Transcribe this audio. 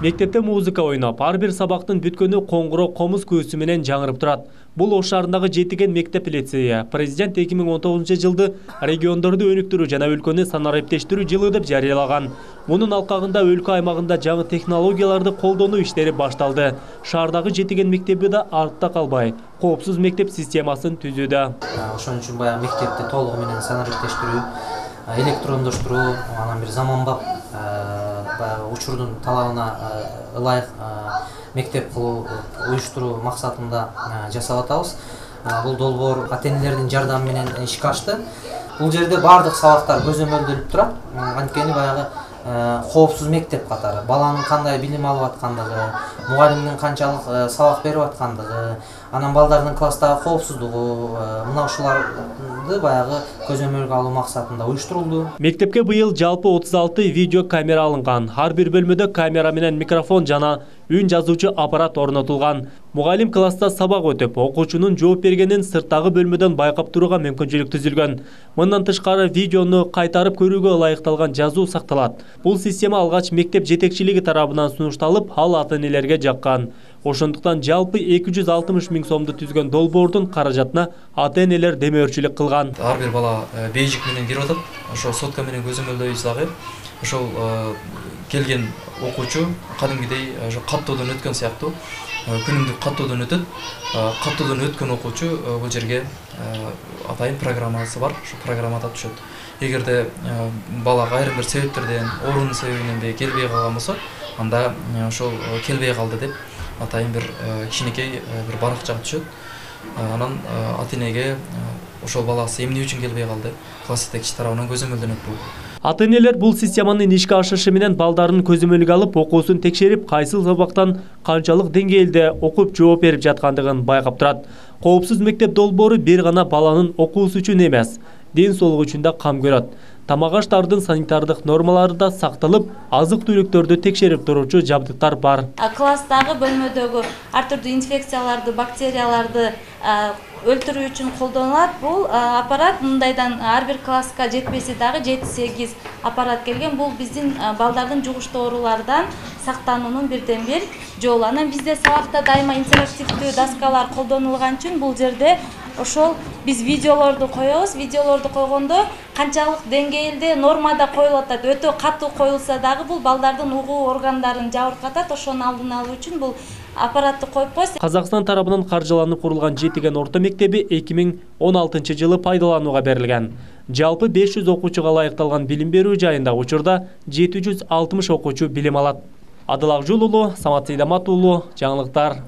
Мектепте музыка ойнап, ар бир сабактын бүткөнү коңгуроо комуз көөсү менен жаңырып турат. Бул Ош шаарындагы Жетиген мектеп лицейи президент 2019-жылды региондорду өнүктүрүү жана өлкөнү санариптештирүү жылы деп жарыялаган. Мунун алкагында өлкө аймагында жаңы технологияларды колдонуу иштери башталды. Шаардагы Жетиген мектеби да артта калбай, коопсуз мектеп системасын түзүүдө. Ошон үчүн баягы мектепти толугу менен санариптештирүү, электрондоштуруу, анан бир заманбап учурдун талабына ылайык мектеп кылуу уюштуруу максатында жасап атабыз. Бул долбоор ата-энелердин жардамы менен ишке ашты. Бул жерде бардык сабактар көзөмөлдөлүп турат. Анткени баягы коопсуз мектеп катары баланын кандай билим алып аткандыгы, мугалимдин канчалык сабак берип аткандыгы, анан балдардын класстагы коопсуздугу, мына ушуларды баягы көзөмөлгө алуу максатында уюштурулду. Мектепке быйыл жалпы 36 видео камера алынган. Ар бир бөлмөдө камера менен микрофон жана үн жазуучу аппарат орнотулган. Мугалим класста сабак өтүп, окуучунун жооп бергенин сырттагы бөлмөдөн байкап турууга мүмкүнчүлүк түзүлгөн. Мындан тышкары видеону кайтарып көрүүгө ылайыкталган жазуу сакталат. Бул система алгач мектеп жетекчилиги тарабынан сунушталып, ал ата-энелерге жаккан. Ошондуктан жалпы 260 000 сомду түзгөн долбоордун каражатына ата-энелер демөөрчүлүк кылган. Ар бир бала бейжик менен кирип атат. Ошо сотка менен көзөмөлдөйбүз дагы. Ошол келген окуучу кадимгидей каттоодон өткөн сыяктуу күнүмдүк каттоодон өтөт. Каттоодон өткөн окуучу бул жерге атайын программасы бар. Ошо программада түшөт. Эгерде бала айрым бир себептерден, оорунун себебинен келбей калган болсо, анда ошол келбей калды деп атайын бир кичинекей бир баракчага түшөт. Анан ата-энеге ошол баласы эмне үчүн келбей калды, класс жетекчи тарабынан көзөмөлдөнөт бул. Ата-энелер бул системанын ишке ашышы менен балдарын көзөмөлгө алып, окуусун текшерип, кайсыл сабактан канчалык деңгээлде окуп жооп берип жаткандыгын байкап турат. Коопсуз мектеп долбоору бир гана баланын окуусу үчүн эмес, ден соолугу үчүн да кам көрөт. Тамак-аштардын санитардык нормалары да сакталып, азык-түлүктөрдү текшерип туруучу жабдыктар бар. Класстагы бөлмөдөгү ар түрдүү инфекцияларды, бактерияларды өлтүрүү үчүн колдонулат. Бул аппарат мындайдан ар бир класска жетпеси дагы 7-8 аппарат келген. Бул биздин балдардын жугуштуу оорулардан сактануунун бирден бир жолу. Анан бизде сабакта дайыма интерактивдүү доскалар колдонулган үчүн бул жерде ошол биз видеолорду коебуз. Видеолорду койгондо канчалык деңгээлде нормада коюлат, өтө катуу коюлса дагы бул балдардын угуу органдарын жабыркатат. Ошону алдын алуу үчүн бул аппаратты коюп койсо. Казакстан тарабынан каржыланып курулган Жетиген орто мектеби 2016-жылы пайдаланууга берилген. Жалпы 500 окуучуга ылайыкталган билим берүү жайында учурда 760 окуучу билим алат. Адыл Акжол уулу, Самат Сейдамат уулу, жаңылыктар.